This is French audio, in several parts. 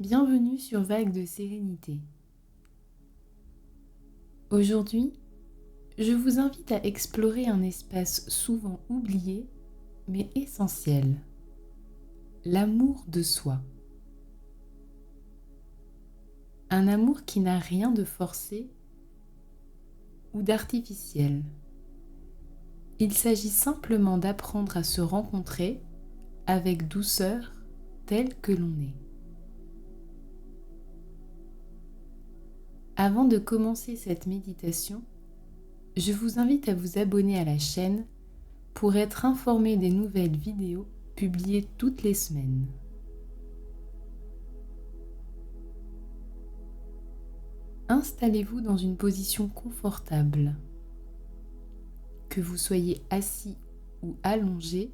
Bienvenue sur Vague de Sérénité. Aujourd'hui, je vous invite à explorer un espace souvent oublié mais essentiel, l'amour de soi. Un amour qui n'a rien de forcé ou d'artificiel. Il s'agit simplement d'apprendre à se rencontrer avec douceur tel que l'on est. Avant de commencer cette méditation, je vous invite à vous abonner à la chaîne pour être informé des nouvelles vidéos publiées toutes les semaines. Installez-vous dans une position confortable. Que vous soyez assis ou allongé,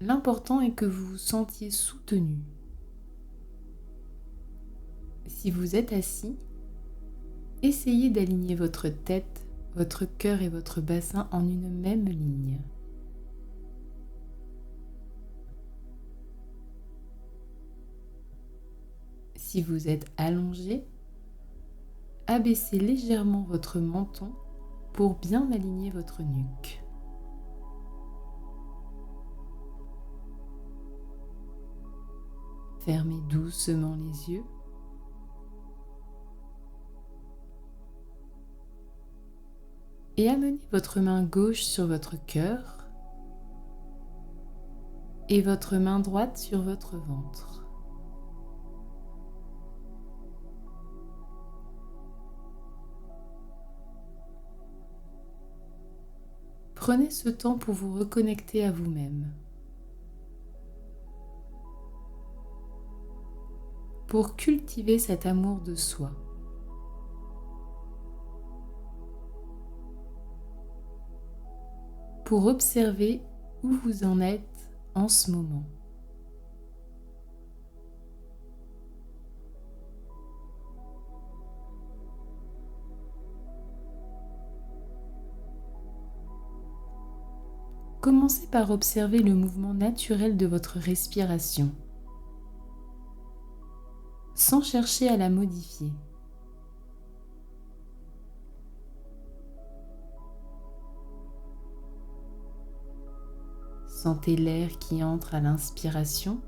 l'important est que vous vous sentiez soutenu. Si vous êtes assis, essayez d'aligner votre tête, votre cœur et votre bassin en une même ligne. Si vous êtes allongé, abaissez légèrement votre menton pour bien aligner votre nuque. Fermez doucement les yeux. Et amenez votre main gauche sur votre cœur et votre main droite sur votre ventre. Prenez ce temps pour vous reconnecter à vous-même, pour cultiver cet amour de soi. Pour observer où vous en êtes en ce moment. Commencez par observer le mouvement naturel de votre respiration, sans chercher à la modifier. Sentez l'air qui entre à l'inspiration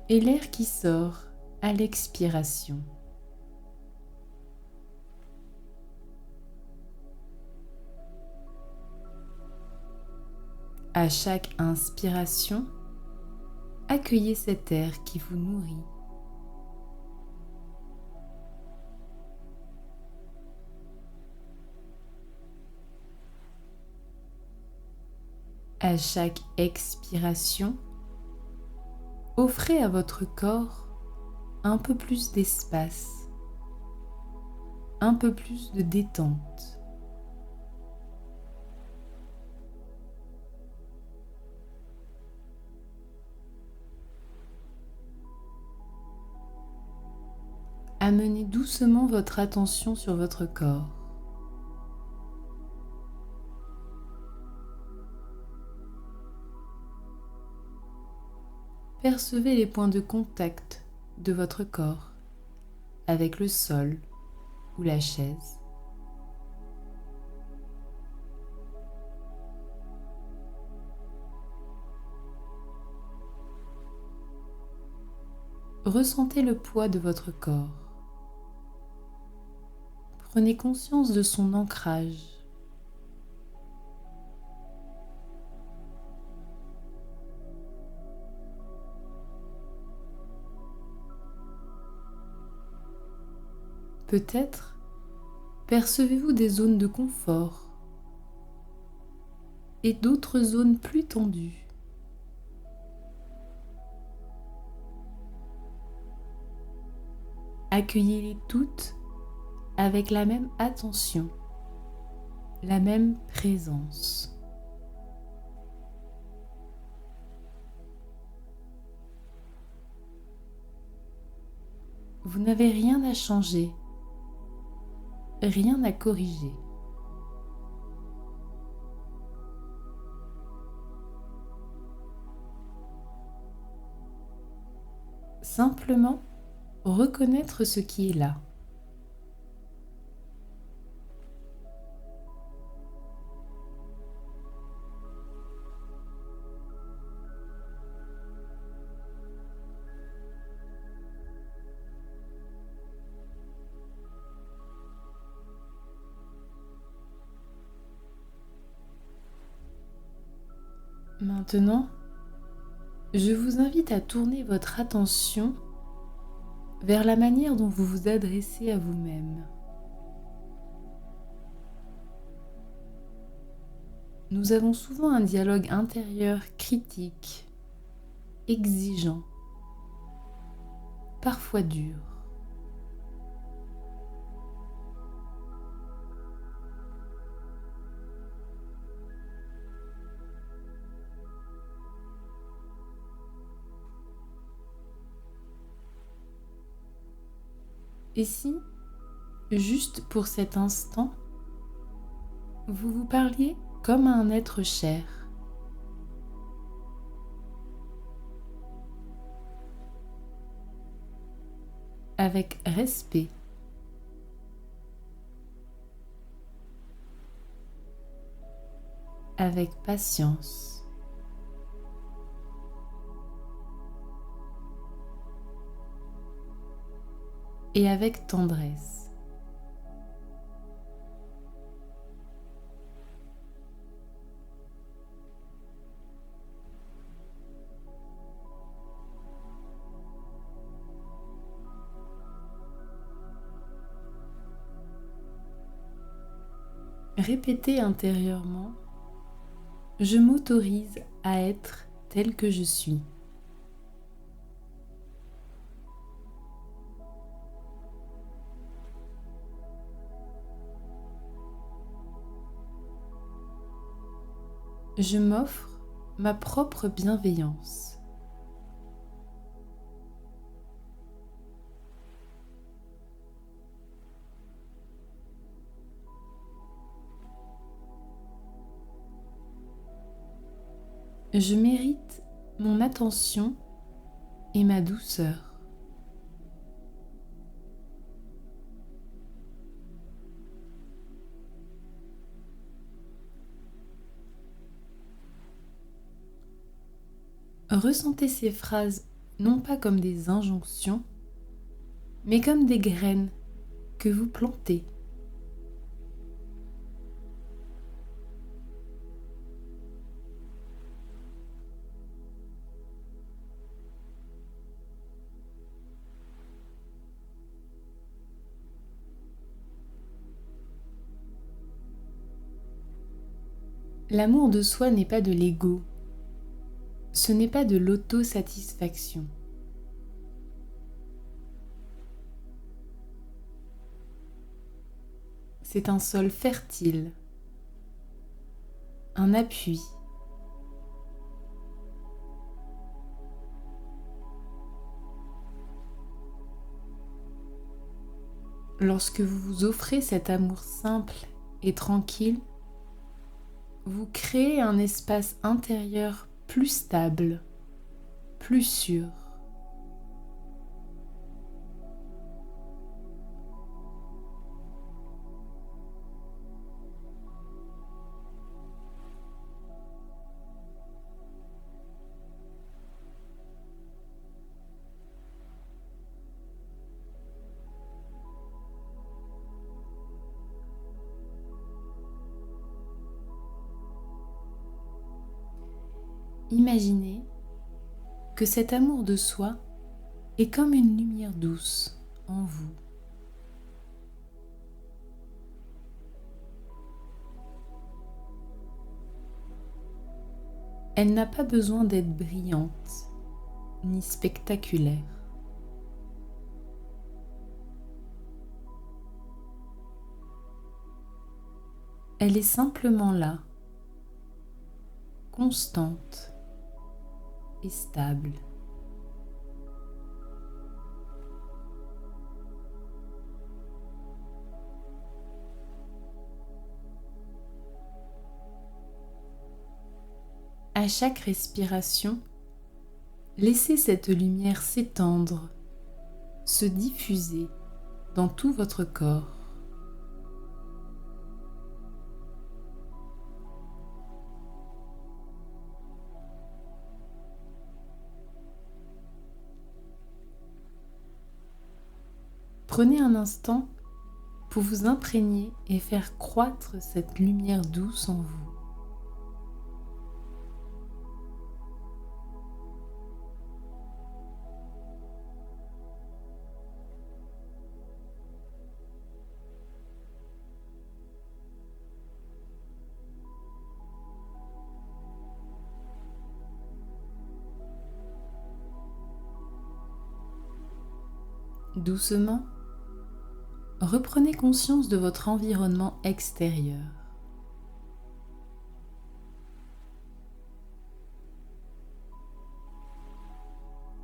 et l'air qui sort à l'expiration. À chaque inspiration, accueillez cet air qui vous nourrit. À chaque expiration, offrez à votre corps un peu plus d'espace, un peu plus de détente. Amenez doucement votre attention sur votre corps. Percevez les points de contact de votre corps avec le sol ou la chaise. Ressentez le poids de votre corps. Prenez conscience de son ancrage. Peut-être percevez-vous des zones de confort et d'autres zones plus tendues. Accueillez-les toutes avec la même attention, la même présence. Vous n'avez rien à changer, rien à corriger. Simplement reconnaître ce qui est là. Maintenant, je vous invite à tourner votre attention vers la manière dont vous vous adressez à vous-même. Nous avons souvent un dialogue intérieur critique, exigeant, parfois dur. Et si, juste pour cet instant, vous vous parliez comme à un être cher, avec respect, avec patience, et avec tendresse. Répétez intérieurement: je m'autorise à être tel que je suis. Je m'offre ma propre bienveillance. Je mérite mon attention et ma douceur. Ressentez ces phrases non pas comme des injonctions, mais comme des graines que vous plantez. L'amour de soi n'est pas de l'ego, ce n'est pas de l'autosatisfaction. C'est un sol fertile, un appui. Lorsque vous vous offrez cet amour simple et tranquille, vous créez un espace intérieur plus stable, plus sûr. Imaginez que cet amour de soi est comme une lumière douce en vous. Elle n'a pas besoin d'être brillante ni spectaculaire. Elle est simplement là, constante et stable. À chaque respiration, laissez cette lumière s'étendre se diffuser dans tout votre corps. Prenez un instant pour vous imprégner et faire croître cette lumière douce en vous. Doucement, reprenez conscience de votre environnement extérieur.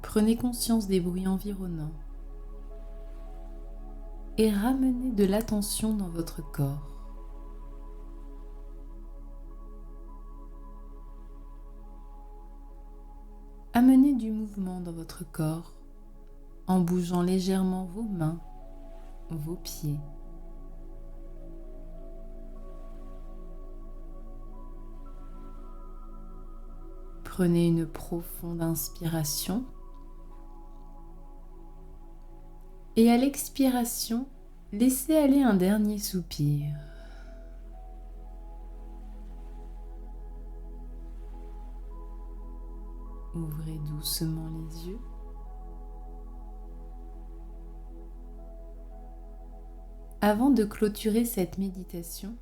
Prenez conscience des bruits environnants et ramenez de l'attention dans votre corps. Amenez du mouvement dans votre corps en bougeant légèrement vos mains, vos pieds. Prenez une profonde inspiration et à l'expiration, laissez aller un dernier soupir. Ouvrez doucement les yeux. Avant de clôturer cette méditation,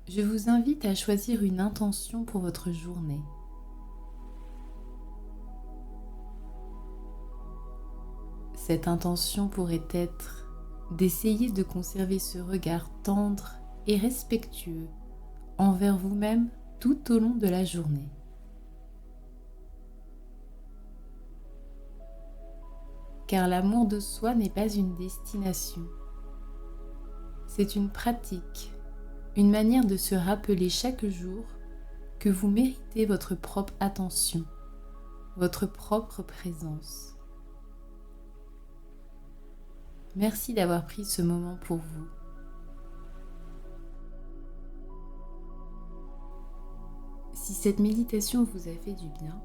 je vous invite à choisir une intention pour votre journée. Cette intention pourrait être d'essayer de conserver ce regard tendre et respectueux envers vous-même tout au long de la journée. Car l'amour de soi n'est pas une destination. C'est une pratique, une manière de se rappeler chaque jour que vous méritez votre propre attention, votre propre présence. Merci d'avoir pris ce moment pour vous. Si cette méditation vous a fait du bien,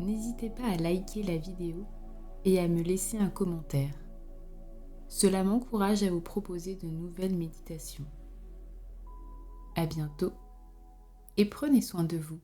n'hésitez pas à liker la vidéo et à me laisser un commentaire. Cela m'encourage à vous proposer de nouvelles méditations. À bientôt et prenez soin de vous.